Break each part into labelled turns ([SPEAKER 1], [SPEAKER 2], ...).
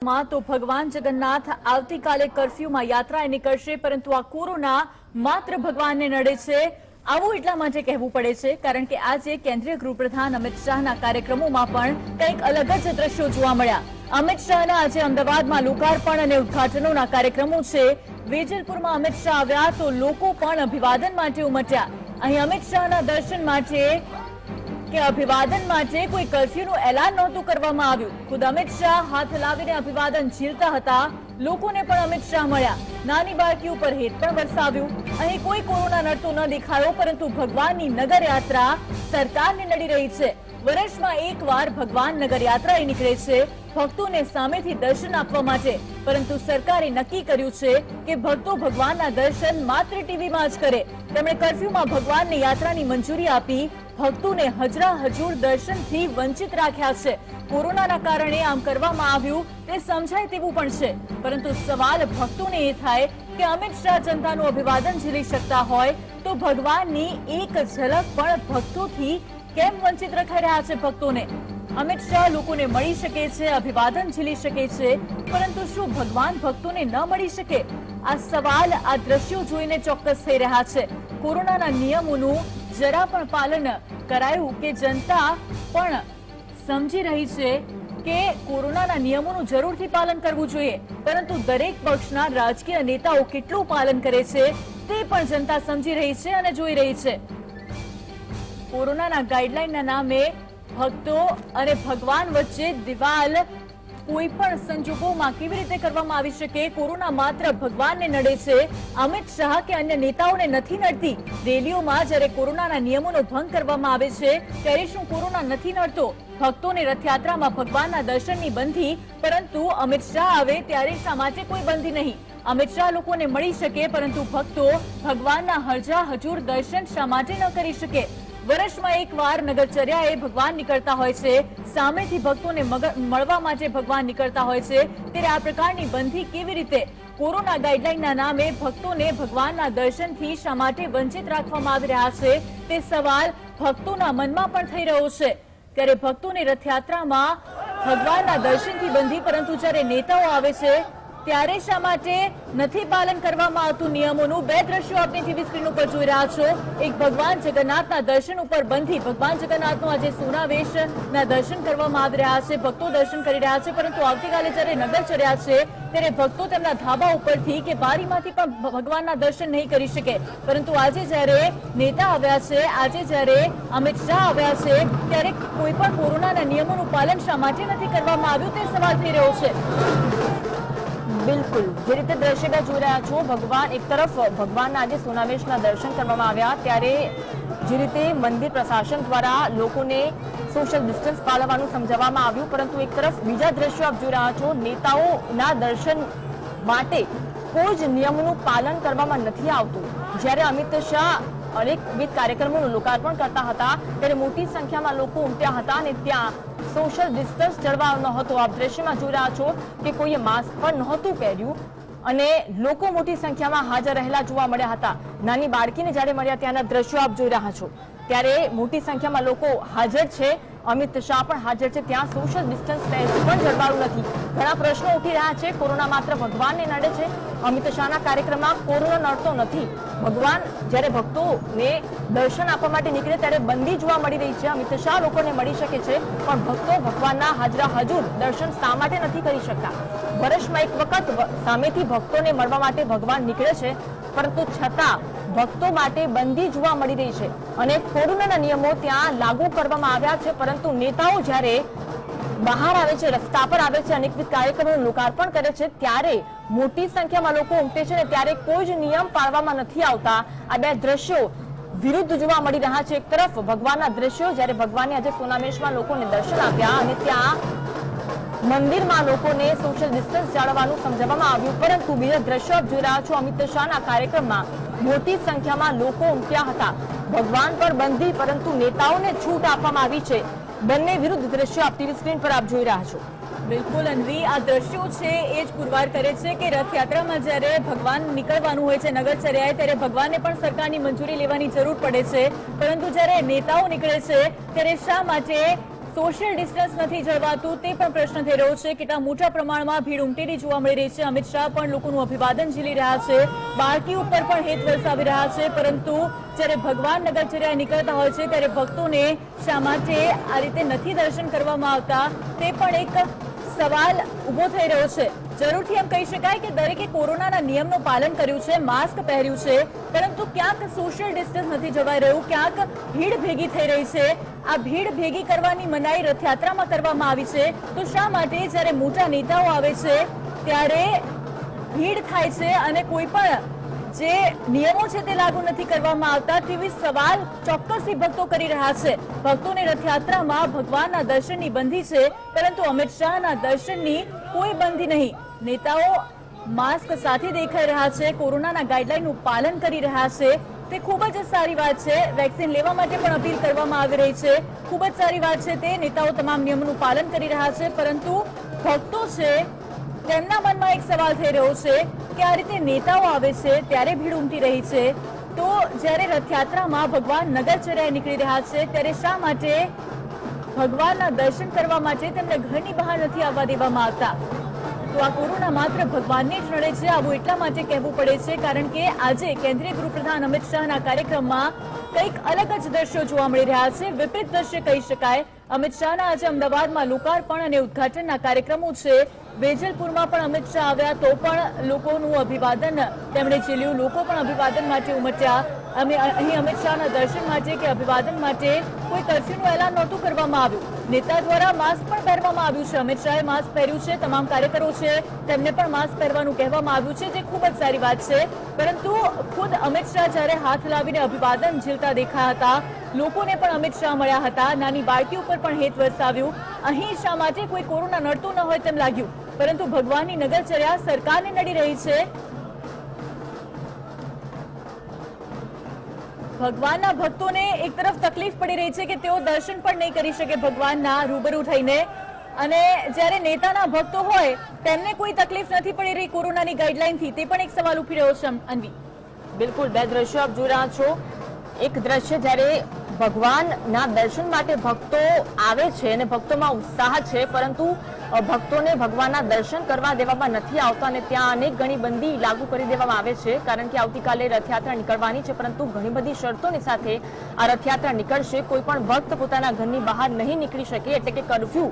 [SPEAKER 1] तो भगवान जगन्नाथ આવતીકાલે કર્ફ્યુમાં યાત્રાએ નીકળશે, પરંતુ આ કોરોના માત્ર ભગવાનને નડે છે આવું એટલા માટે કહેવું પડે છે કારણ કે આજે કેન્દ્રીય ગૃહપ્રધાન અમિત શાહના કાર્યક્રમોમાં પણ કંઈક અલગ જ દ્રશ્યો જોવા મળ્યા। અમિત શાહના આજે અમદાવાદમાં લોકાર્પણ અને ઉદ્ઘાટનોના કાર્યક્રમો છે। વેજલપુરમાં અમિત શાહ આવ્યા તો લોકો પણ અભિવાદન માટે ઉમટ્યા। અહીં અમિત શાહના દર્શન માટે કે અભિવાદન માટે કોઈ કર્ફ્યુનું એલાન નહોતું કરવામાં આવ્યું। ખુદ અમિત શાહ હાથ હલાવીને અભિવાદન ઝીલતા હતા। લોકોને પણ અમિત શાહ મળ્યા। નાની બાળકી ઉપર હેત પણ વરસાવ્યું। અહીં કોઈ કોરોના નડતો ન દેખાયો, પરંતુ ભગવાનની નગર યાત્રા સરકારને નડી રહી છે। વર્ષમાં એકવાર ભગવાન નગર યાત્રાએ નીકળે છે ભક્તોને સામેથી દર્શન આપવા માટે, પરંતુ સરકારે નક્કી કર્યું છે કે ભક્તો ભગવાનના દર્શન માત્ર ટીવીમાં જ કરે। તેમણે કર્ફ્યુમાં ભગવાનની યાત્રાની મંજૂરી આપી ભક્તોને હજરા હજૂર દર્શનથી વંચિત રાખ્યા છે। કોરોનાના કારણે આમ કરવામાં આવ્યું તે સમજાય તેવું પણ છે, પરંતુ સવાલ ભક્તોને એ થાય કે અમિત શાહ જનતાનું અભિવાદન ઝીલી શકતા હોય તો ભગવાનની એક ઝલક પણ ભક્તોથી કેમ વંચિત રખાઈ રહ્યા છે ભક્તોને? અમિત શાહ લોકોને મળી શકે છે, અભિવાદન ઝીલી શકે છે, પરંતુ શું ભગવાન ભક્તોને ન મળી શકે? આ સવાલ આ દ્રશ્યો જોઈને ચોક્કસ થઈ રહ્યા છે। કોરોનાના નિયમોનું જરા પણ પાલન કરાયું કે जनता પણ સમજી રહી છે કે કોરોનાના નિયમોનું જરૂરથી પાલન કરવું જોઈએ, પરંતુ દરેક પક્ષના રાજકીય નેતાઓ કેટલું પાલન કરે છે તે પણ जनता સમજી રહી છે અને જોઈ રહી છે। કોરોનાના ગાઈડલાઈનના નામે ભક્તો અને ભગવાન વચ્ચે દિવાલ કોઈ પણ સંજોગોમાં કેવી રીતે કરવામાં આવી શકે? કોરોના માત્ર ભગવાનને નડે છે, અમિત શાહ કે અન્ય નેતાઓને નથી નડતી। રેલીઓમાં જ્યારે કોરોનાના નિયમોનો ભંગ કરવામાં આવે છે ત્યારે શું કોરોના નથી નડતો? ભક્તોને રથયાત્રામાં ભગવાનના દર્શનની બંધી, પરંતુ અમિત શાહ આવે ત્યારે શા માટે કોઈ બંધી નહીં? અમિત શાહ લોકોને મળી શકે, પરંતુ ભક્તો ભગવાનના હરજા હજૂર દર્શન શા માટે ન કરી શકે? વર્ષમાં એકવાર નગરચર્યાએ ભગવાન નીકળતા હોય છે, સામેથી ભક્તોને મળવા માટે ભગવાન નીકળતા હોય છે, ત્યારે આ પ્રકારની બંધી કેવી રીતે? કોરોના ગાઈડલાઈનના નામે ભક્તોને ભગવાનના દર્શનથી શા માટે વંચિત રાખવામાં આવી રહ્યા છે તે સવાલ ભક્તોના મનમાં પણ થઈ રહ્યો છે। ત્યારે ભક્તોને રથયાત્રામાં ભગવાનના દર્શનથી બંધી, પરંતુ જ્યારે નેતાઓ આવે છે ત્યારે શા માટે નથી પાલન કરવામાં આવતું નિયમોનું? બે દ્રશ્યો આપની ટીવી સ્ક્રીન ઉપર જોઈ રહ્યા છો। એક ભગવાન જગન્નાથના દર્શન ઉપર બંધી, ભગવાન જગન્નાથનો આજે સોનાવેશના દર્શન કરવામાં આવી રહ્યા છે, ભક્તો દર્શન કરી રહ્યા છે, પરંતુ આવતીકાલે જ્યારે નગરચર્યા છે ત્યારે ભક્તો તેમના ધાબા ઉપરથી કે બારીમાંથી પણ ભગવાનના દર્શન નહીં કરી શકે। પરંતુ આજે જ્યારે નેતા આવ્યા છે, આજે જ્યારે અમિત શાહ આવ્યા છે, ત્યારે કોઈ પણ કોરોનાના નિયમોનું પાલન શા માટે નથી કરવામાં આવ્યું તે સવાલ થઈ રહ્યો છે।
[SPEAKER 2] बिल्कुल जे रीते दृश्य જોઈ રહ્યા છો, ભગવાન એક તરફ ભગવાનના આજે સોનાવેશના દર્શન કરવામાં આવ્યા, ત્યારે જે રીતે મંદિર પ્રશાસન દ્વારા લોકોને સોશિયલ ડિસ્ટન્સ પાળવવાનું સમજાવવામાં આવ્યું, પરંતુ એક તરફ બીજા દ્રશ્યો આપ જોઈ રહ્યા છો, નેતાઓના દર્શન માટે કોઈ જ નિયમોનું પાલન કરવામાં નથી આવતું। જ્યારે અમિત શાહ અનેકવિધ કાર્યક્રમોનું લોકાર્પણ કરતા હતા ત્યારે મોટી સંખ્યામાં લોકો ઉમટ્યા હતા અને ત્યાં સોશિયલ ડિસ્ટન્સ જળવાયો નહોતો। આપ દ્રશ્યમાં જોઈ રહ્યા છો કે કોઈએ માસ્ક પણ નહોતું પહેર્યું અને લોકો મોટી સંખ્યામાં હાજર રહેલા જોવા મળ્યા હતા। નાની બાળકીને જ્યારે મળ્યા ત્યાંના દ્રશ્યો આપ જોઈ રહ્યા છો, ત્યારે મોટી સંખ્યામાં લોકો હાજર છે, અમિત શાહ પણ હાજર છે, ત્યાં સોશિયલ ડિસ્ટન્સ પણ જળવાયું નથી। ઘણા પ્રશ્નો ઉઠી રહ્યા છે, કોરોના માત્ર ભગવાનને નડે છે, અમિત શાહના કાર્યક્રમમાં કોરોના નડતો નથી। ભગવાન જ્યારે ભક્તોને દર્શન આપવા માટે નીકળે ત્યારે બંદી જોવા મળી રહી છે। અમિત શાહ લોકોને મળી શકે છે, પણ ભક્તો ભગવાનના હાજરા હજૂર દર્શન શા માટે નથી કરી શકતા? વર્ષમાં એક વખત સામેથી ભક્તોને મળવા માટે ભગવાન નીકળે છે, પરંતુ છતાં ભક્તો માટે બંદી જોવા મળી રહી છે અને કોરોનાના નિયમો ત્યાં લાગુ કરવામાં આવ્યા છે, પરંતુ નેતાઓ જ્યારે બહાર આવે છે, રસ્તા પર આવે છે, અનેકવિધ કાર્યક્રમોનું લોકાર્પણ કરે છે, ત્યારે મોટી સંખ્યામાં લોકો ઉમટે છે ને ત્યારે કોઈ જ નિયમ પાળવામાં નથી આવતા। આ બે દ્રશ્યો વિરુદ્ધ જોવા મળી રહ્યા છે। એક તરફ ભગવાનના દ્રશ્યો, જ્યારે ભગવાનને આજે સોનાવેશમાં લોકોને દર્શન આપ્યા અને ત્યાં મંદિરમાં લોકોને સોશિયલ ડિસ્ટન્સ જાળવવાનું સમજાવવામાં આવ્યું, પરંતુ બીજા દ્રશ્યો આપ જોઈ રહ્યા છો, અમિત શાહના કાર્યક્રમમાં મોટી સંખ્યામાં લોકો ઉમટ્યા હતા। ભગવાન પર બંધી, પરંતુ નેતાઓને છૂટ આપવામાં આવી છે। બંને વિરુદ્ધ દ્રશ્યો આપ ટીવી સ્ક્રીન પર આપ જોઈ રહ્યા છો।
[SPEAKER 1] બિલકુલ અન્વી, આ દ્રશ્યો છે એ જ પુરવાર કરે છે કે રથયાત્રામાં જ્યારે ભગવાન નીકળવાનું હોય છે નગરચર્યાએ, ત્યારે ભગવાનને પણ સરકારની મંજૂરી લેવાની જરૂર પડે છે, પરંતુ જ્યારે નેતાઓ નીકળે છે ત્યારે શા માટે સોશિયલ ડિસ્ટન્સ નથી જળવાતું તે પણ પ્રશ્ન થઈ રહ્યો છે। કેટલા મોટા પ્રમાણમાં ભીડ ઉમટેલી જોવા મળી રહી છે। અમિત શાહ પણ લોકોનું અભિવાદન ઝીલી રહ્યા છે, બાળકી ઉપર પણ હેત વરસાવી રહ્યા છે, પરંતુ જ્યારે ભગવાન નગરચર્યાએ નીકળતા હોય છે ત્યારે ભક્તોને શા માટે આ રીતે નથી દર્શન કરવામાં આવતા તે પણ એક સવાલ ઉભો થઈ રહ્યો છે। જરૂરથી એમ કહી શકાય કે દરેકે કોરોનાના નિયમનું પાલન કર્યું છે, માસ્ક પહેર્યું છે, પરંતુ ક્યાંક સોશિયલ ડિસ્ટન્સ નથી જળવાઈ રહ્યું, ક્યાંક ભીડ ભેગી થઈ રહી છે। આ ભીડ ભેગી કરવાની મનાઈ રથયાત્રામાં કરવામાં આવી છે, તો શા માટે જ્યારે મોટા નેતાઓ આવે છે ત્યારે ભીડ થાય છે અને કોઈ પણ જે નિયમો છે તે લાગુ નથી કરવામાં આવતા તેવી સવાલ ચોક્કસથી ભક્તો કરી રહ્યા છે। ભક્તોને રથયાત્રામાં ભગવાનના દર્શનની બંધી છે, પરંતુ અમિત શાહના દર્શનની કોઈ બંધી નહીં। નેતાઓ માસ્ક સાથે દેખાઈ રહ્યા છે, કોરોનાના ગાઈડલાઈનનું પાલન કરી રહ્યા છે, તે ખૂબ જ સારી વાત છે। વેક્સિન લેવા માટે પણ અપીલ કરવામાં આવી રહી છે, ખૂબ જ સારી વાત છે તે નેતાઓ તમામ નિયમોનું પાલન કરી રહ્યા છે, પરંતુ ભક્તો છે તેમના મનમાં એક સવાલ થઈ રહ્યો છે કે આ રીતે નેતાઓ આવે છે ત્યારે ભીડ ઉમટી રહી છે, તો જ્યારે રથયાત્રામાં ભગવાન નગરચર્યાએ નીકળી રહ્યા છે ત્યારે શા માટે ભગવાનના દર્શન કરવા માટે તેમને ઘરની બહાર નથી આવવા દેવામાં આવતા? તો આ કોરોના માત્ર ભગવાનને જ નડે છે આવું એટલા માટે કહેવું પડે છે કારણ કે આજે કેન્દ્રીય ગૃહપ્રધાન અમિત શાહના કાર્યક્રમમાં કંઈક અલગ જ દ્રશ્યો જોવા મળી રહ્યા છે, વિપરીત દ્રશ્ય કહી શકાય। અમિત શાહના આજે અમદાવાદમાં લોકાર્પણ અને ઉદઘાટનના કાર્યક્રમો છે, વેજલપુરમાં પણ અમિત શાહ આવ્યા તો પણ લોકોનું અભિવાદન તેમણે ઝીલ્યું, લોકો પણ અભિવાદન માટે ઉમટ્યા। અહીં અમિત શાહના દર્શન માટે કે અભિવાદન માટે કોઈ કર્ફ્યુનું એલાન નહોતું કરવામાં આવ્યું, નેતા દ્વારા માસ્ક પણ પહેરવામાં આવ્યું છે, અમિત શાહે માસ્ક પહેર્યું છે, તમામ કાર્યકરો છે તેમને પણ માસ્ક પહેરવાનું કહેવામાં આવ્યું છે, જે ખૂબ જ સારી વાત છે। પરંતુ ખુદ અમિત શાહ જ્યારે હાથ લાવીને અભિવાદન ઝીલતા દેખાયા હતા, લોકોને પણ અમિત શાહ મળ્યા હતા, નાની બાળકી ઉપર પણ હેત વરસાવ્યું। અહીં શા માટે કોઈ કોરોના નડતું ન હોય તેમ લાગ્યું, પરંતુ ભગવાનની નગરચર્યા સરકારને નડી રહી છે। ભગવાનના ભક્તોને એક તરફ તકલીફ પડી રહી છે કે તેઓ દર્શન પણ નહીં કરી શકે ભગવાનના રૂબરૂ થઈને, અને જ્યારે નેતાના ભક્તો હોય તેમને કોઈ તકલીફ નથી પડી રહી કોરોનાની ગાઈડલાઈનથી, તે પણ એક સવાલ ઉઠી રહ્યો છે। અન્વી,
[SPEAKER 2] બિલકુલ બે દ્રશ્યો આપ જોઈ રહ્યા છો। એક દ્રશ્ય જ્યારે ભગવાનના દર્શન માટે ભક્તો આવે છે અને ભક્તોમાં ઉત્સાહ છે, પરંતુ ભક્તોને ભગવાનના દર્શન કરવા દેવામાં નથી આવતા અને ત્યાં અનેક ઘણી બંદી લાગુ કરી દેવામાં આવે છે, કારણ કે આવતીકાલે રથયાત્રા નીકળવાની છે, પરંતુ ઘણી બધી શરતોની સાથે આ રથયાત્રા નીકળશે। કોઈ પણ ભક્ત પોતાના ઘરની બહાર નહીં નીકળી શકે, એટલે કે કર્ફ્યુ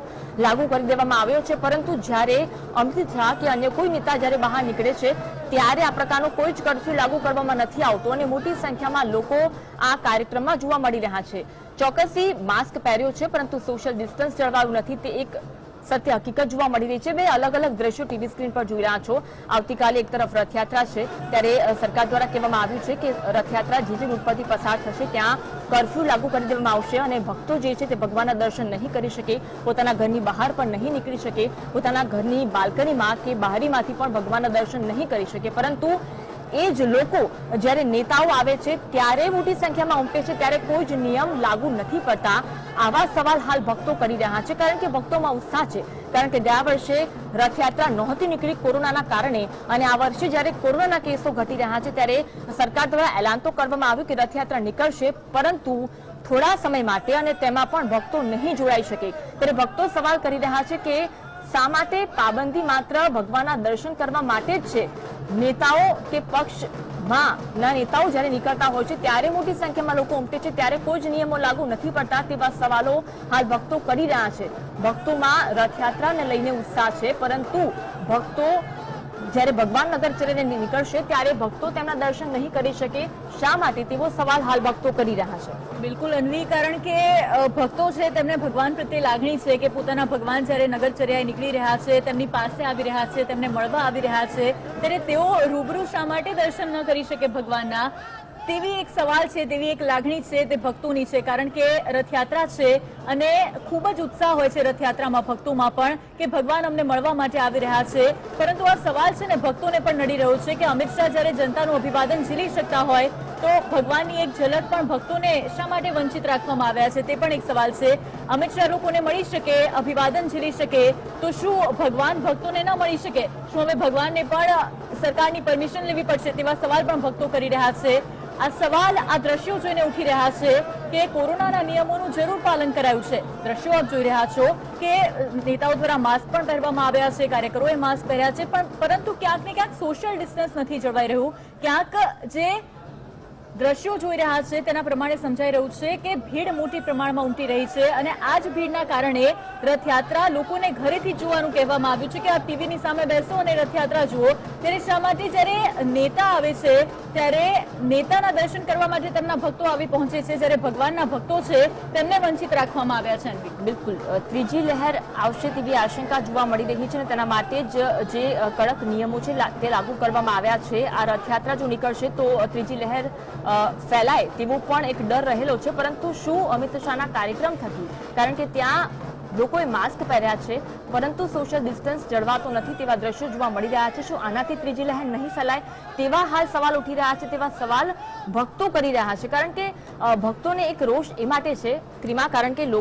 [SPEAKER 2] લાગુ કરી દેવામાં આવ્યો છે, પરંતુ જ્યારે અમિત શાહ કે અન્ય કોઈ નેતા જ્યારે બહાર નીકળે છે ત્યારે આ પ્રકારનો કોઈ જ કર્ફ્યુ લાગુ કરવામાં નથી આવતો અને મોટી સંખ્યામાં લોકો આ કાર્યક્રમમાં જોવા મળી રહ્યા છે। ચોક્કસથી માસ્ક પહેર્યો છે, પરંતુ સોશિયલ ડિસ્ટન્સ જળવાયું નથી, તે એક સત્ય હકીકત જોવા મળી રહી છે। બે અલગ અલગ દ્રશ્યો ટીવી સ્ક્રીન પર જોઈ રહ્યા છો। આવતીકાલે એક તરફ રથયાત્રા છે, ત્યારે સરકાર દ્વારા કહેવામાં આવ્યું છે કે રથયાત્રા જે રૂટ પરથી પસાર થશે ત્યાં કર્ફ્યુ લાગુ કરી દેવામાં આવશે અને ભક્તો જે છે તે ભગવાનના દર્શન નહીં કરી શકે, પોતાના ઘરની બહાર પણ નહીં નીકળી શકે, પોતાના ઘરની બાલ્કનીમાં કે બારીમાંથી પણ ભગવાનના દર્શન નહીં કરી શકે, પરંતુ એ જ લોકો જ્યારે નેતાઓ આવે છે ત્યારે મોટી સંખ્યામાં ઉમટે છે ત્યારે કોઈ જ નિયમ લાગુ નથી પડતા। આવા સવાલ હાલ ભક્તો કરી રહ્યા છે, કારણ કે ભક્તોમાં ઉત્સાહ છે, કારણ કે ગયા વર્ષે રથયાત્રા નહોતી નીકળી કોરોનાના કારણે, અને આ વર્ષે જ્યારે કોરોનાના કેસો ઘટી રહ્યા છે ત્યારે સરકાર દ્વારા એલાન તો કરવામાં આવ્યું કે રથયાત્રા નીકળશે, પરંતુ થોડા સમય માટે, અને તેમાં પણ ભક્તો નહીં જોડાઈ શકે। ત્યારે ભક્તો સવાલ કરી રહ્યા છે કે શા માટે પાબંદી માત્ર ભગવાનના દર્શન કરવા માટે જ છે? નેતાઓ કે પક્ષમાં નેતાઓ જ્યારે નીકળતા હોય છે ત્યારે મોટી સંખ્યામાં લોકો ઉમટે છે, ત્યારે કોઈ જ નિયમો લાગુ નથી પડતા, તેવા સવાલો હાલ ભક્તો કરી રહ્યા છે। ભક્તોમાં રથયાત્રાને લઈને ઉત્સાહ છે, પરંતુ ભક્તો જ્યારે ભગવાન નગરચર્યાએ નીકળશે ત્યારે ભક્તો તેમના દર્શન નહીં કરી શકે, શા માટે તેવો સવાલ હાલ ભક્તો કરી રહ્યા છે।
[SPEAKER 1] બિલકુલ અન્વી, કારણ કે ભક્તો છે તેમને ભગવાન પ્રત્યે લાગણી છે કે પોતાના ભગવાન જ્યારે નગરચર્યાએ નીકળી રહ્યા છે, તેમની પાસે આવી રહ્યા છે, તેમને મળવા આવી રહ્યા છે, ત્યારે તેઓ રૂબરૂ શા માટે દર્શન ન કરી શકે ભગવાનના? તેવી એક સવાલ છે, તેવી એક લાગણી છે તે ભક્તોની છે, કારણ કે રથયાત્રા છે અને ખૂબ જ ઉત્સાહ હોય છે રથયાત્રામાં ભક્તોમાં પણ કે ભગવાન અમને મળવા માટે આવી રહ્યા છે, પરંતુ આ સવાલ છે ને ભક્તોને પણ નડી રહ્યો છે કે અમિત શાહ જ્યારે જનતાનું અભિવાદન ઝીલી શકતા હોય તો ભગવાનની એક ઝલક પણ ભક્તોને શા માટે વંચિત રાખવામાં આવ્યા છે, તે પણ એક સવાલ છે। અમિત શાહ લોકોને મળી શકે, અભિવાદન ઝીલી શકે, તો શું ભગવાન ભક્તોને ન મળી શકે? શું હવે ભગવાનને પણ સરકારની પરમિશન લેવી પડશે? તેવા સવાલ પણ ભક્તો કરી રહ્યા છે। આ સવાલ આ દ્રશ્યો જોઈને ઉઠી રહ્યા છે કે કોરોનાના નિયમોનું જરૂર પાલન કરાયું છે। દ્રશ્યો આપ જોઈ રહ્યા છો કે નેતાઓ દ્વારા માસ્ક પણ પહેરવામાં આવ્યા છે, કાર્યકરોએ માસ્ક પહેર્યા છે, પરંતુ ક્યાંક ને ક્યાંક સોશિયલ ડિસ્ટન્સ નથી જળવાઈ રહ્યું। ક્યાંક જે દ્રશ્યો જોઈ રહ્યા છે તેના પ્રમાણે સમજાઈ રહ્યું છે કે ભીડ મોટી પ્રમાણમાં ઉમટી રહી છે અને આ જ ભીડના કારણે રથયાત્રા લોકોને ઘરેથી જોવાનું કહેવામાં આવ્યું છે કે આપ ટીવીની સામે બેસો અને રથયાત્રા જુઓ। ત્યારે શા માટે જ્યારે નેતા આવે છે ત્યારે નેતાના દર્શન કરવા માટે તેમના ભક્તો આવી પહોંચે છે, જ્યારે ભગવાનના ભક્તો છે તેમને વંચિત રાખવામાં આવ્યા છે। અન્વી,
[SPEAKER 2] બિલકુલ ત્રીજી લહેર આવશે તેવી આશંકા જોવા મળી રહી છે અને તેના માટે જ જે કડક નિયમો છે તે લાગુ કરવામાં આવ્યા છે। આ રથયાત્રા જો નીકળશે તો ત્રીજી લહેર ફેલાય તેવો પણ એક ડર રહેલો છે, પરંતુ શું અમિત શાહના કાર્યક્રમ થકી, કારણ કે ત્યાં લોકોએ માસ્ક પહેર્યા છે પરંતુ સોશિયલ ડિસ્ટન્સ જળવાતો નથી તેવા દ્રશ્યો જોવા મળી રહ્યા છે, શું આનાથી ત્રીજી લહેર નહીં ફેલાય તેવા હાલ સવાલ ઉઠી રહ્યા છે। તેવા સવાલ ભક્તો કરી રહ્યા છે, કારણ કે ભક્તોને એક રોષ એ માટે છે ક્રિમા, કારણ કે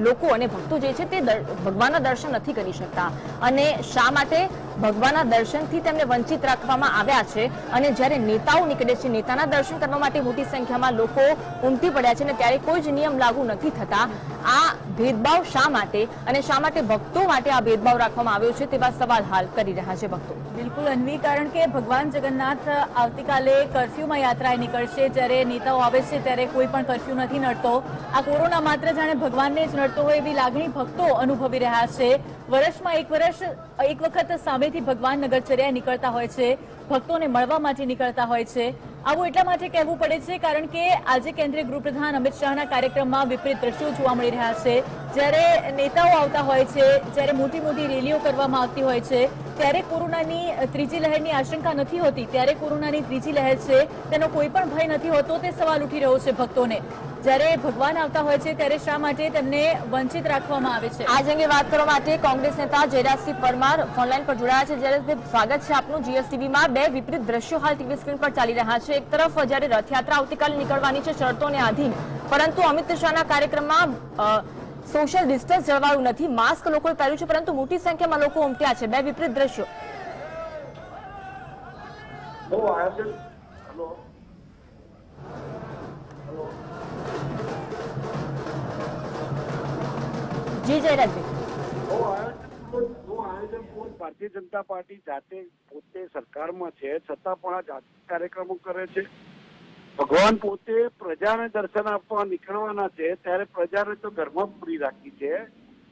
[SPEAKER 2] લોકો અને ભક્તો જે છે તે ભગવાનના દર્શન નથી કરી શકતા અને શા માટે ભગવાનના દર્શનથી તેમને વંચિત રાખવામાં આવ્યા છે। અને જ્યારે નેતાઓ નીકળે છે, નેતાના દર્શન કરવા માટે મોટી સંખ્યામાં લોકો ઉમટી પડ્યા છે અને ત્યારે કોઈ જ નિયમ લાગુ નથી થતા। આ ભેદભાવ શા માટે અને શા માટે ભક્તો માટે આ ભેદભાવ રાખવામાં આવ્યો છે તેવા સવાલ હાલ કરી રહ્યા છે ભક્તો।
[SPEAKER 1] બિલકુલ અન્વી, કારણ કે ભગવાન જગન્નાથ આવતીકાલે કર્ફ્યુમાં યાત્રાએ નીકળશે, જ્યારે નેતાઓ આવે છે ત્યારે કોઈ પણ કર્ફ્યુ નથી નડતો। આ કોરોના માત્ર જાણે ભગવાનને જ નડતો હોય એવી લાગણી ભક્તો અનુભવી રહ્યા છે। વર્ષમાં એક વખત સામેથી ભગવાન નગરચર્યાએ નીકળતા હોય છે, ભક્તોને મળવા માટે નીકળતા હોય છે। આવું એટલા માટે કહેવું પડે છે કારણ કે આજે કેન્દ્રીય ગૃહપ્રધાન અમિત શાહના કાર્યક્રમમાં વિપરીત દ્રશ્યો જોવા મળી રહ્યા છે। જ્યારે નેતાઓ આવતા હોય છે, જ્યારે મોટી મોટી રેલીઓ કરવામાં આવતી હોય છે, ત્યારે કોરોનાની ત્રીજી લહેરની આશંકા નથી હોતી, ત્યારે કોરોનાની ત્રીજી લહેર છે તેનો કોઈ પણ ભય નથી હોતો, તે સવાલ ઉઠી રહ્યો છે ભક્તોને। જ્યારે ભગવાન આવતા હોય છે ત્યારે શા માટે તેમને વંચિત રાખવામાં આવે છે?
[SPEAKER 2] આજ અંગે વાત કરવા માટે કોંગ્રેસ નેતા જયરાજસિંહ પરમાર ફોનલાઈન પર જોડાયા છે। જયરાજસિંહ, સ્વાગત છે આપનું જીએસટીવીમાં। બે વિપરીત દ્રશ્યો હાલ ટીવી સ્ક્રીન પર ચાલી રહ્યા છે। એક તરફ જ્યારે રથયાત્રા આવતીકાલે નીકળવાની છે શરતોને આધીન, પરંતુ અમિત શાહના કાર્યક્રમમાં સોશિયલ ડિસ્ટન્સ જળવાયું નથી, માસ્ક લોકોએ પહેર્યું છે પરંતુ મોટી સંખ્યામાં લોકો ઉમટ્યા છે। બે વિપરીત દ્રશ્યો। જી જયરાજભાઈ,
[SPEAKER 3] ભારતીય જનતા પાર્ટી જાતે પોતે સરકારમાં છે છતાં પણ આ જાતિ કાર્યક્રમો કરે છે। ભગવાન પોતે પ્રજાને દર્શન આપવા નીકળવાના છે ત્યારે પ્રજાને તો ઘરમાં પૂરી રાખી છે,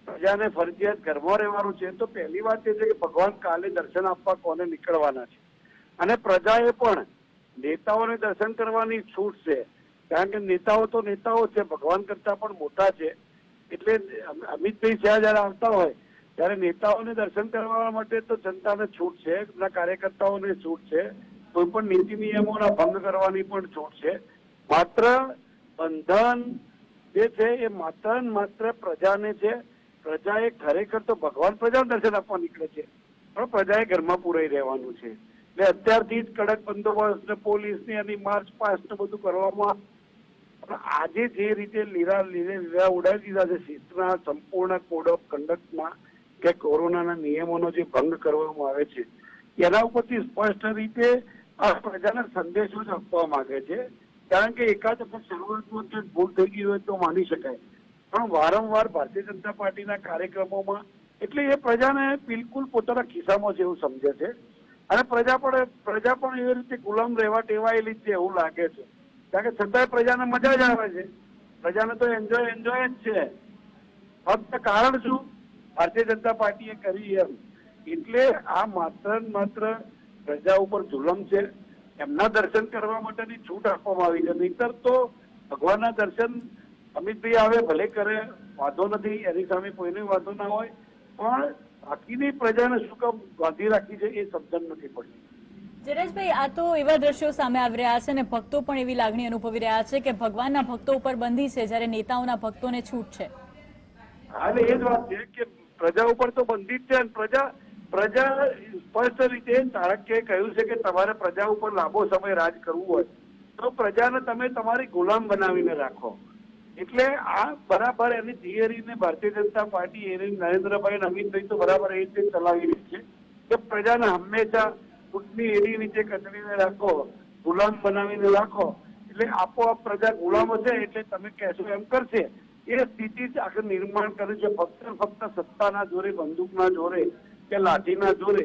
[SPEAKER 3] પ્રજાને ફરજિયાત ઘરમાં રહેવાનું છે। તો પહેલી વાત એ છે કે ભગવાન કાલે દર્શન આપવા કોને નીકળવાના છે અને પ્રજાએ પણ નેતાઓને દર્શન કરવાની છૂટ છે, કારણ કે નેતાઓ તો નેતાઓ છે, ભગવાન કરતા પણ મોટા છે। એટલે અમિતભાઈ શાહ જયારે આવતા હોય ત્યારે નેતાઓને દર્શન કરવા માટે તો જનતાને છૂટ છે, કાર્યકર્તાઓને છૂટ છે, કોઈ પણ નીતિ નિયમોના ભંગ કરવાની પણ છૂટ છે। માત્ર બંધન જે છે એ માત્ર પ્રજાને છે। પ્રજાએ ખરેખર તો ભગવાન પ્રજાને દર્શન આપવા નીકળે છે પણ પ્રજાએ ઘરમાં પુરાઈ રહેવાનું છે। એટલે અત્યારથી જ કડક બંદોબસ્ત, પોલીસની અને માર્ચ પાસ્ટ બધું કરવામાં, પણ આજે જે રીતે લીલા ઉડાવી દીધા છે શિસ્તના સંપૂર્ણ કોડ ઓફ કન્ડક્ટમાં, કે કોરોનાના નિયમોનો જે ભંગ કરવામાં આવે છે એના ઉપરથી સ્પષ્ટ રીતે આ પ્રજાને સંદેશો જ આપવા માંગે છે। કારણ કે એકાદ વખત શરૂઆતમાં ક્યાંક ભૂલ થઈ ગઈ હોય તો માની શકાય, પણ વારંવાર ભારતીય જનતા પાર્ટીના કાર્યક્રમોમાં એટલે એ પ્રજાને બિલકુલ પોતાના ખિસ્સામાં છે એવું સમજે છે અને પ્રજા પણ એવી રીતે ગુલામ રહેવા ટેવાયેલી જ છે એવું લાગે છે, કારણ કે છતાંય પ્રજાને મજા જ આવે છે, પ્રજાને તો એન્જોય જ છે। ફક્ત કારણ શું? ભારતીય જનતા પાર્ટીએ કરી એમ। એટલે આ માત્ર પ્રજા ઉપર જુલમ છે, એમના દર્શન કરવા માટેની છૂટ આપવામાં આવી છે। નહીતર તો ભગવાનના દર્શન અમિતભાઈ આવે ભલે કરે, વાંધો નથી, એની સામે કોઈને વાંધો ના હોય, પણ બાકીની પ્રજાને શું કામ બાંધી રાખી છે એ સમજણ નથી પડતી।
[SPEAKER 1] જયરાજભાઈ, આ તો એવા દ્રશ્યો સામે આવી રહ્યા છે અને ભક્તો પણ એવી લાગણી અનુભવી રહ્યા છે કે ભગવાનના ભક્તો ઉપર બંધી છે જ્યારે નેતાઓના ભક્તોને છૂટ છે।
[SPEAKER 3] હા, એ જ વાત છે કે પ્રજા ઉપર તો બંધી જ છે। પ્રજા સ્પષ્ટ રીતે ચાણક્યએ કહ્યું છે કે તમારે પ્રજા ઉપર લાંબો સમય રાજ કરવું હોય તો પ્રજાને તમે તમારી ગુલામ બનાવીને રાખો। એટલે આ બરાબર એની થિયરીને ભારતીય જનતા પાર્ટી નરેન્દ્રભાઈ અને અમિતભાઈ તો બરાબર એ રીતે ચલાવી રહી છે કે પ્રજાને હંમેશા ઊંટની એડી નીચે કચડીને રાખો, ગુલામ બનાવીને રાખો એટલે આપોઆપ પ્રજા ગુલામ હશે એટલે તમે કહેશો એમ કરશે. એ સ્થિતિ જ આખર નિર્માણ કર્યું છે. ફક્ત સત્તાના જોરે, બંદૂકના જોરે કે લાઠીના જોરે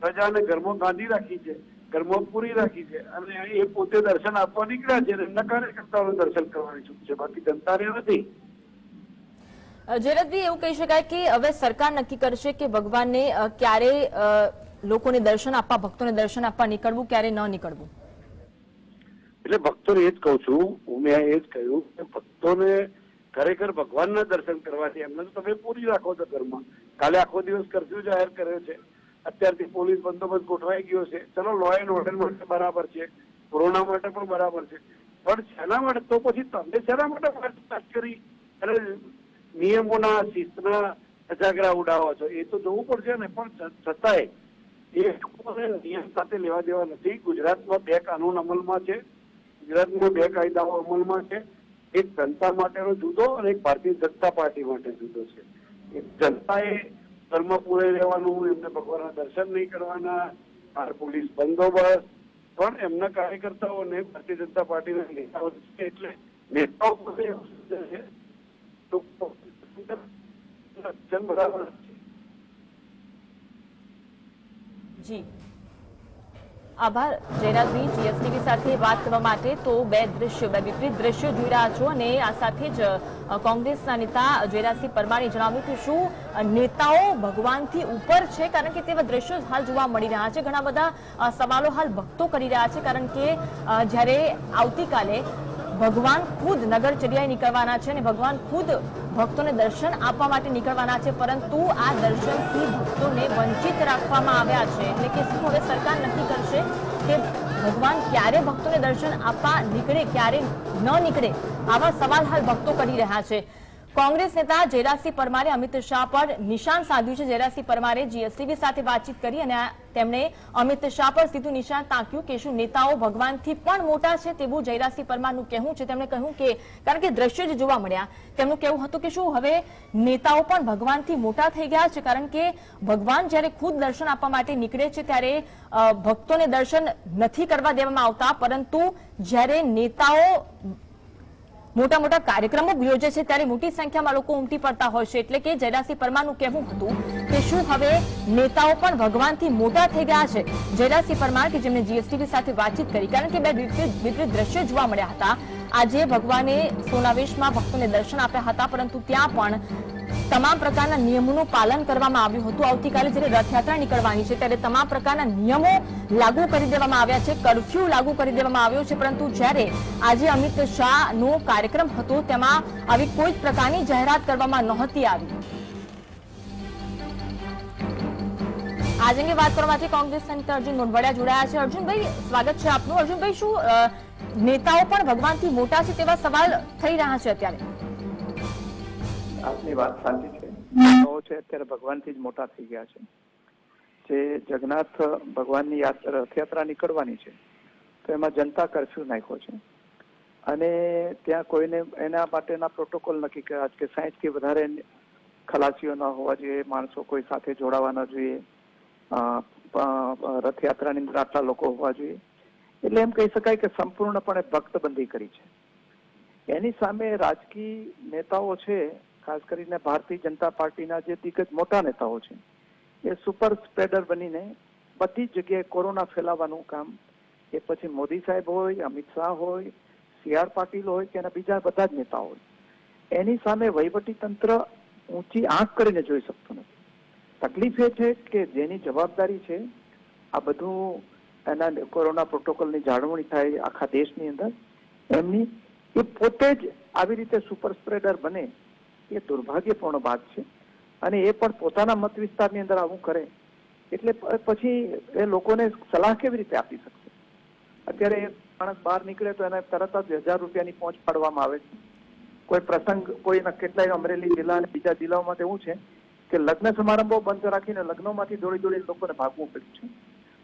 [SPEAKER 3] પ્રજાને ઘરમાં બાંધી રાખી છે, ઘરમાં પૂરી રાખી છે અને એ પોતે દર્શન આપવા નીકળ્યા છે. એમના કાર્યકર્તાઓને દર્શન કરવાની છૂટ છે, બાકી જનતાને નથી.
[SPEAKER 2] જયરાજભાઈ, એવું કહી શકાય કે હવે સરકાર નક્કી કરશે કે ભગવાનને ક્યારે લોકોને દર્શન આપવા, ભક્તોને દર્શન આપવા નીકળવું, ક્યારે ન નીકળવું.
[SPEAKER 3] એટલે ભક્તોને એ જ કહું છું, મેં એ જ કહ્યું કે ભક્તોને ખરેખર ભગવાનના દર્શન કરવાથી એમને તો તમે પૂરી રાખો છો ઘરમાં. કાલે આખો દિવસ કર્ફ્યુ જાહેર કર્યો છે, અત્યારથી પોલીસ બંદોબસ્ત ગોઠવાઈ ગયો છે. ચલો, લો એન્ડ ઓર્ડર માટે બરાબર છે, કોરોના માટે પણ બરાબર છે, પણ શેના માટે? તો પછી તમે શેના માટે વાત કરી અને નિયમોના, શિસ્તના અજાગરા ઉડાવો છો? એ તો જોવું પડશે ને. પણ છતાંય એ નિયમ સાથે લેવા દેવા નથી. ગુજરાતમાં 2 કાનૂન અમલમાં છે, ગુજરાતમાં 2 કાયદાઓ અમલમાં છે. એક જનતા માટેનો જુદો અને એક ભારતીય જનતા પાર્ટી માટે જુદો છે. એક જનતાએ ઘરમાં પૂરે રહેવાનું, એમને ભગવાનના દર્શન નહીં કરવાના, પોલીસ બંદોબસ્ત, પણ એમના કાર્યકર્તાઓને ભારતીય જનતા પાર્ટીના નેતાઓ એટલે નેતાઓ પોતે બરાબર છે.
[SPEAKER 2] જી, આભાર જયરાજભાઈ જીએસટીવી સાથે વાત કરવા માટે. તો બે વિપરીત દ્રશ્યો જોઈ રહ્યા છો અને આ સાથે જ કોંગ્રેસના નેતા જયરાજસિંહ પરમારે જણાવ્યું કે શું નેતાઓ ભગવાનથી ઉપર છે, કારણ કે તેવા દ્રશ્યો હાલ જોવા મળી રહ્યા છે. ઘણા બધા સવાલો હાલ ભક્તો કરી રહ્યા છે, કારણ કે જ્યારે આવતીકાલે ભગવાન ખુદ નગરચર્યાએ નીકળવાના છે અને ભગવાન ખુદ ભક્તોને દર્શન આપવા માટે નીકળવાના છે, પરંતુ આ દર્શનથી ભક્તોને વંચિત રાખવામાં આવ્યા છે. એટલે કે શું હવે સરકાર નક્કી કરશે કે ભગવાન ક્યારે ભક્તોને દર્શન આપવા નીકળે, ક્યારે ન નીકળે? આવા સવાલ હાલ ભક્તો કરી રહ્યા છે. કોંગ્રેસ નેતા જયરાજસિંહ પરમારે અમિત શાહ પર નિશાન સાધ્યું છે. જયરાજસિંહ પરમારે જીએસટીવી સાથે વાતચીત કરી અને તેમણે અમિત શાહ પર સીધું નિશાન તાક્યું કે શું નેતાઓ ભગવાનથી પણ મોટા છે, તેવું જયરાજસિંહ પરમારનું કહેવું છે. તેમણે કહ્યું કે કારણ કે દ્રશ્યો જે જોવા મળ્યા, તેમનું કહેવું હતું કે શું હવે નેતાઓ પણ ભગવાનથી મોટા થઈ ગયા છે, કારણ કે ભગવાન જ્યારે ખુદ દર્શન આપવા માટે નીકળે છે ત્યારે ભક્તોને દર્શન નથી કરવા દેવામાં આવતા, પરંતુ જ્યારે નેતાઓ મોટા મોટા કાર્યક્રમો યોજે છે ત્યારે મોટી સંખ્યામાં લોકો ઉમટી પડતા હોય છે. એટલે કે જયરાજસિંહ પરમારનું કહેવું હતું કે શું હવે નેતાઓ પણ ભગવાનથી મોટા થઈ ગયા છે. જયરાજસિંહ પરમાર કે જેમણે જીએસટીવી સાથે વાતચીત કરી, કારણ કે બે વિપરીત દ્રશ્યો જોવા મળ્યા હતા. આજે ભગવાને સોનાવેશમાં ભક્તોને દર્શન આપ્યા હતા, પરંતુ ત્યાં પણ તમામ પ્રકારના નિયમોનું પાલન કરવામાં આવ્યું હતું. આવતીકાલે જ્યારે રથયાત્રા નીકળવાની છે ત્યારે તમામ પ્રકારના નિયમો લાગુ કરી દેવામાં આવ્યા છે, કર્ફ્યુ લાગુ કરી દેવામાં આવ્યો છે, પરંતુ જ્યારે આજે અમિત શાહનો કાર્યક્રમ હતો તેમાં આવી કોઈ જ પ્રકારની જાહેરાત કરવામાં નહોતી આવી. આજ અંગે વાત કરવા માટે કોંગ્રેસના નેતા અર્જુન મોઢવાડિયા જોડાયા છે. અર્જુનભાઈ, સ્વાગત છે આપનું. અર્જુનભાઈ, શું નેતાઓ પણ ભગવાનથી મોટા છે તેવા સવાલ થઈ રહ્યા છે અત્યારે?
[SPEAKER 4] આપની વાત સાચી છે. નેતાઓ છે અત્યારે ભગવાનથી જ મોટા થઈ ગયા છે. જે જગન્નાથ ભગવાનની રથયાત્રા નીકળવાની છે તો એમાં જનતા કર્ફ્યુ નાખ્યો છે અને ત્યાં કોઈને એના માટેના પ્રોટોકોલ નક્કી કર્યા છે કે 60 થી વધારે ખલાસીઓ ન હોવા જોઈએ, માણસો કોઈ સાથે જોડાવા ન જોઈએ, રથયાત્રાની અંદર આટલા લોકો હોવા જોઈએ. એટલે એમ કહી શકાય કે સંપૂર્ણપણે ભક્તબંધી કરી છે. એની સામે રાજકીય નેતાઓ છે, ખાસ કરીને ભારતીય જનતા પાર્ટીના જે દિગ્ગજ મોટા નેતાઓ છે, એ સુપર સ્પ્રેડર બનીને બધી જગ્યાએ કોરોના ફેલાવવાનું કામ, એ પછી મોદી સાહેબ હોય, અમિત શાહ હોય, CR પાટીલ હોય કે બીજા બધા જ નેતાઓ હોય, એની સામે વહીવટી તંત્ર ઊંચી આંખ કરીને જોઈ શકતું નથી. તકલીફ એ છે કે જેની જવાબદારી છે આ બધું એના કોરોના પ્રોટોકોલની જાળવણી થાય આખા દેશની અંદર, એમની એ પોતે જ આવી રીતે સુપર સ્પ્રેડર બને એ દુર્ભાગ્યપૂર્ણ વાત છે. અને એ પણ પોતાના મત વિસ્તારની અંદર આવું કરે એટલે પછી એ લોકોને સલાહ કેવી રીતે આપી શકશે? અત્યારે માણસ બહાર નીકળે તો એને તરત જ 1000 રૂપિયાની પહોંચ પાડવામાં આવે છે. કોઈ પ્રસંગ કોઈના કેટલાય અમરેલી જિલ્લા અને બીજા જિલ્લાઓમાં એવું છે કે લગ્ન સમારંભો બંધ રાખીને લગ્નોમાંથી દોડી લોકોને ભાગવું પડ્યું છે.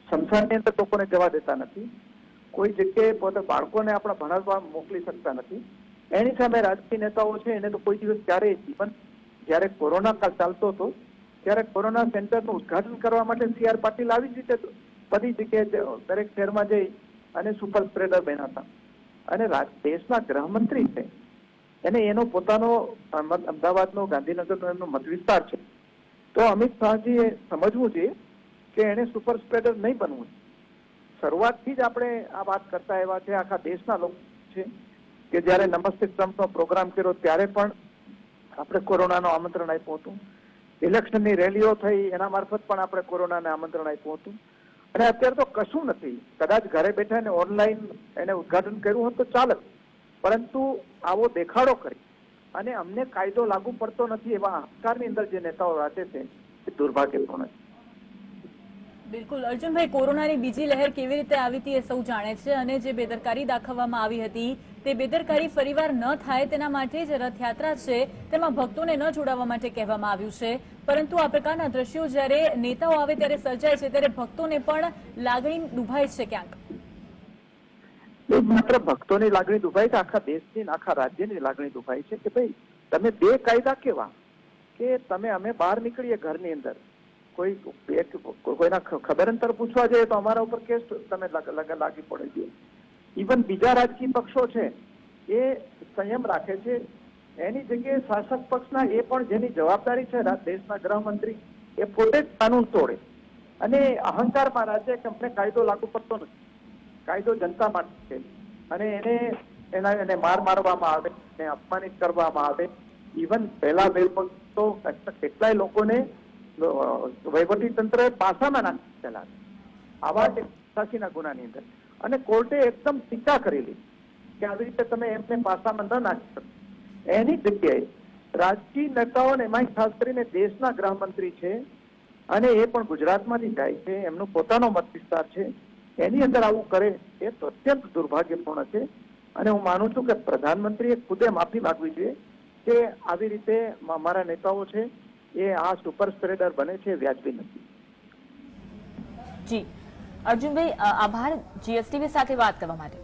[SPEAKER 4] સંસારની અંદર લોકોને જવા દેતા નથી. કોઈ જગ્યાએ પોતે બાળકોને આપણા ભણાવવા મોકલી શકતા નથી. એની સામે રાજકીય નેતાઓ છે એને તો કોઈ દિવસ ક્યારેય જીવન, જયારે કોરોના કાળ ચાલતો હતો ત્યારે કોરોના સેન્ટરનું ઉદઘાટન કરવા માટે CR પાટીલ આવી જ રીતે બધી જગ્યાએ દરેક શહેરમાં જઈ અને સુપર સ્પ્રેડર બન્યા હતા. અને દેશના ગૃહમંત્રી છે એને એનો પોતાનો અમદાવાદનો ગાંધીનગરનો એમનો મત વિસ્તાર છે. તો અમિત શાહજીએ સમજવું જોઈએ કે એને સુપર સ્પ્રેડર નહીં બનવું. શરૂઆતથી જ આપણે આ વાત કરતા એવા છે, આખા દેશના લોકો છે કે જયારે નમસ્તે ટ્રમ્પનો પ્રોગ્રામ કર્યો ત્યારે પણ આપણે કોરોનાનું આમંત્રણ આપ્યું હતું. ઇલેક્શનની રેલીઓ થઈ એના મારફત પણ આપણે કોરોનાને આમંત્રણ આપ્યું હતું. અને અત્યારે તો કશું નથી. કદાચ ઘરે બેઠા એને ઓનલાઈન એને ઉદઘાટન કર્યું હોત તો ચાલે, પરંતુ આવો દેખાડો કરી અને અમને કાયદો લાગુ પડતો નથી એવા અહંકારની અંદર જે નેતાઓ રાખે છે એ દુર્ભાગ્યપૂર્ણ છે.
[SPEAKER 1] બિલકુલ અર્જુનભાઈ, કોરોનાની બીજી લહેર કેવી રીતે આવી હતી એ સૌ જાણે છે અને જે બેદરકારી દાખવવામાં આવી હતી તે બેદરકારી ફરીવાર ન થાય તેના માટે જ રથયાત્રા છે તેમાં ભક્તોને ન જોડાવા માટે કહેવામાં આવ્યું છે. પરંતુ આ પ્રકારના દ્રશ્યો જ્યારે નેતાઓ આવે ત્યારે સર્જાય છે ત્યારે ભક્તોને પણ લાગણી દુભાય છે ક્યાંક.
[SPEAKER 4] માત્ર ભક્તોની લાગણી દુભાય છે, આખા દેશની આખા રાજ્યની લાગણી દુભાય છે કે ભાઈ તમે બે કાયદા કેવા કે અમે બહાર નીકળીએ ઘરની અંદર કોઈના ખબર અંતર પૂછવા જઈએ તો અમારા ઉપર કેસ તમે લાગી પડે છે. ઇવન બીજા રાજકીય પક્ષો છે એ સંયમ રાખે છે, એની જગ્યાએ શાસક પક્ષના એ પણ જેની જવાબદારી છે દેશના ગૃહમંત્રી એ પોતે જ કાનૂન તોડે અને અહંકારમાં રાજ્ય કે અમને કાયદો લાગુ પડતો નથી, કાયદો જનતા માટે છે અને એને મારવામાં આવે, એને અપમાનિત કરવામાં આવે. ઇવન પહેલા તો કેટલાય લોકોને વહીવટી તંત્રએ પાસામાં નાખેલા આવા ફાંસીના ગુનાની અંદર અને કોર્ટે એકદમ ટીકા કરેલી કે આવી રીતે તમે એમને પાસામાં ન નાખી શકો. એની જગ્યાએ રાજકીય નેતાઓને એમાં ખાસ કરીને દેશના ગૃહમંત્રી છે અને એ પણ ગુજરાતમાંથી જાય છે, એમનો પોતાનો મત વિસ્તાર છે, એની અંદર આવું કરે એ તો અત્યંત દુર્ભાગ્યપૂર્ણ છે. અને હું માનું છું કે પ્રધાનમંત્રીએ ખુદે માફી માંગવી જોઈએ કે આવી રીતે અમારા નેતાઓ છે એ આ સુપર સ્પ્રેડર બને છે, વ્યાજબી નથી.
[SPEAKER 2] જી અર્જુનભાઈ, આભાર જીએસટીવી સાથે વાત કરવા માટે.